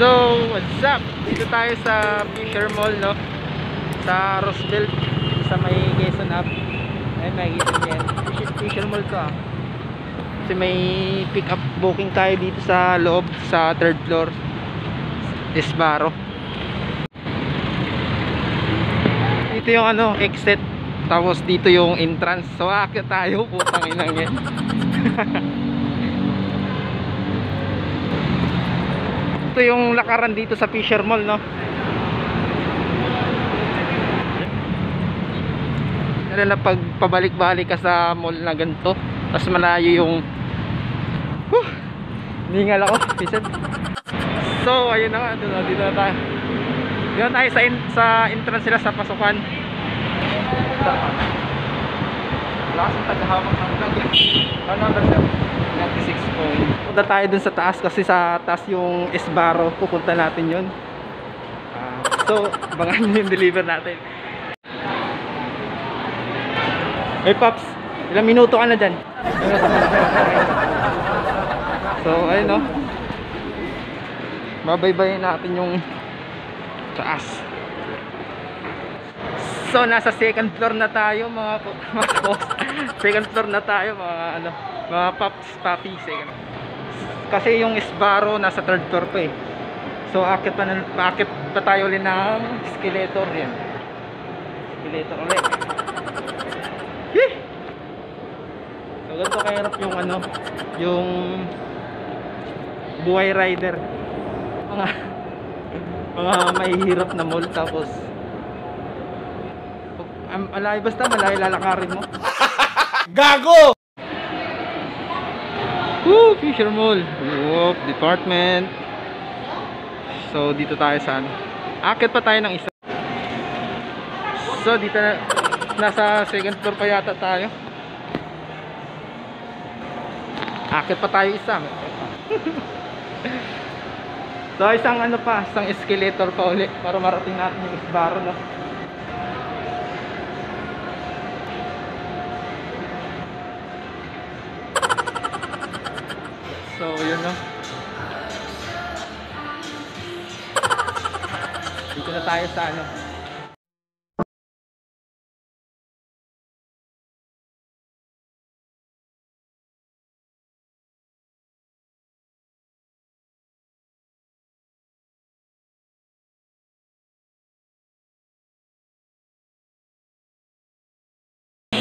So, what's up? Dito tayo sa Fisher Mall, no? Sa Roosevelt, sa may Quezon Up. Ayun, makikita niyo yan. Fisher Mall to, ah. Kasi may pick up booking tayo dito sa loob, sa 3rd floor, Esbaro. Dito yung ano, exit. Tapos dito yung entrance. So, aakyat tayo, putang inang yan. Ito yung lakaran dito sa Fisher Mall, no? Lalo pag pabalik-balik ka sa mall na ganito, tapos malayo yung ningal ako, pisan. So, ayun na nga, dito na tayo. Dito na tayo sa entrance sila sa pasukan. Lakas ang tagahawak ng vlog. Ano number 96 point. Punta tayo dun sa taas kasi sa taas yung Esbaro. Pupunta natin yun. So, abangan nyo yung deliver natin. Hey Pops, ilang minuto ka na dyan? So, ayun, no? Babaybayin natin yung taas. So, nasa 2nd floor na tayo, mga pops. 2nd floor na tayo, mga Pops, papi, 2nd. Kasi yung Esbaro nasa 3rd floor pa eh. So, akit pa tayo ulit ng escalator yan. Escalator ulit. So, ganito kahirap yung ano, yung buhay rider. Mga mahihirap na mall, tapos basta malayo lalakarin mo. Gago! Woo! Fisher Mall. Whoop, department. So, dito tayo sa ano. Akit pa tayo ng isa. So, dito na, nasa 2nd floor pa yata tayo. Akit pa tayo isa. So, isang ano pa, isang escalator pa ulit para marating natin yung Esbaro, no? So, yun, no? Dito na tayo sa ano.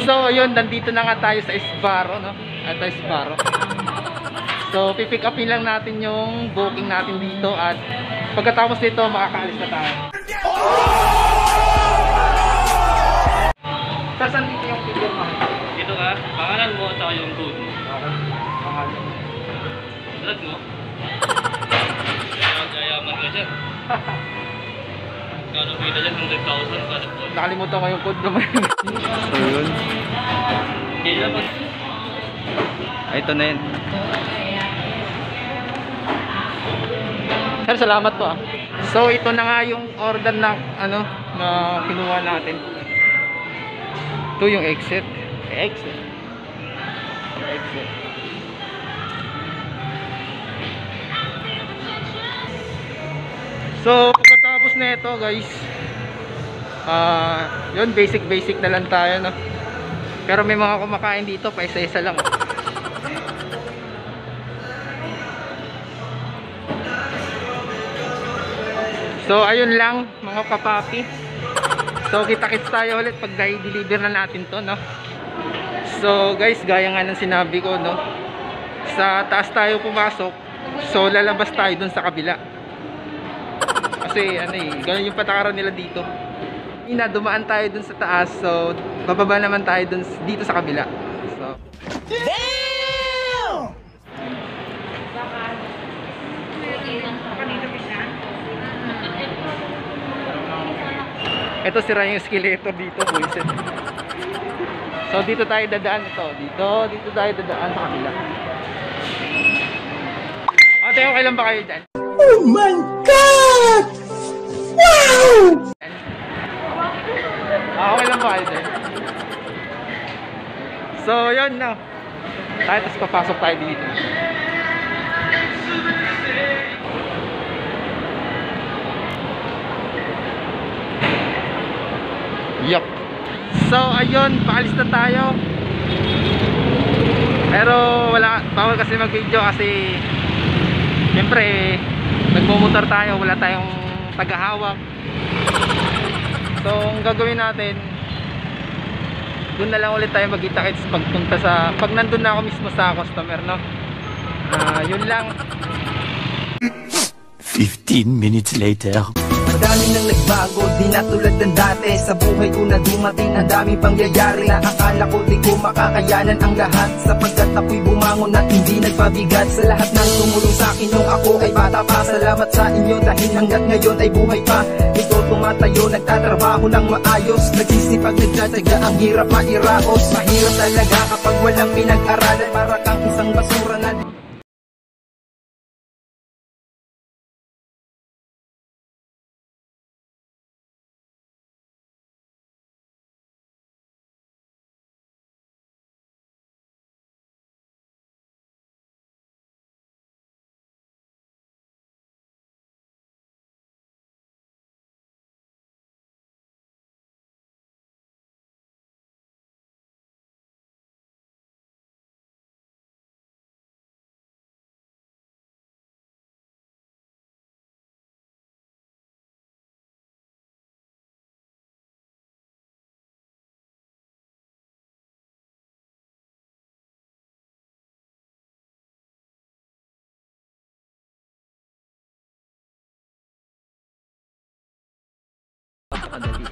So, yun, nandito na nga tayo sa Esbaro, no? At Esbaro. So, pipick upin lang natin yung booking natin dito at pagkatapos nito, makakaalis na tayo. Saan dito yung figure mo? Dito ka, pangalan mo at yung code mo. Pangalan. Drag mo? Yayaman ka dyan. Kano kita dyan, 100,000 kada po. Nakalimutan ko yung code naman. So, yun. Kaya na pag... Ito na yun. Sir, salamat po, ah. So, ito na nga yung order na ano na kinuha natin. Ito yung exit. Exit. So, pagkatapos na ito, guys, yun, basic na lang tayo, no? Pero may mga kumakain dito, pa isa-isa lang. So, ayun lang, mga kapapi. So, kita-kits tayo ulit pag deliver na natin to, no? So, guys, gaya nga ng sinabi ko, no? Sa taas tayo pumasok. So, lalabas tayo dun sa kabila. Kasi, ano eh, ganun yung patakaran nila dito. Dumaan tayo dun sa taas. So, bababa naman tayo dun dito sa kabila. So, damn! Ito sira yung escalator dito, boys. So, dito tayo dadaan ito. Dito tayo dadaan sa kabila. Ate, okay lang ba kayo dyan? Oh my God! Wow! Okay lang ba kayo dyan? So, yun na. Tayo, tapos papasok tayo dito. Yup. So ayun, paalis na tayo. Pero wala, bawal kasi mag-video kasi siyempre nagmumotor tayo, wala tayong tagahawak. So ang gagawin natin, doon na lang ulit tayo magkita-kits pag nandun na ako mismo sa customer, no? Yun lang. 15 minutes later. Madami nang nagbago, di na tulad ng dati. Sa buhay ko na dumating ang daming pangyayari na akala ko di ko makakayanan ang lahat, sapagkat ako'y bumangon at hindi nagpabigat. Sa lahat ng tumulong sa akin nung ako ay bata pa, salamat sa inyo dahil hanggat ngayon ay buhay pa. Ito tumatayo, nagtatrabaho ng maayos, nagsisipag, nagtsatsaga, ang hirap mairaos. Mahirap talaga kapag walang pinag-aralan, para kang isang basura na Kadali.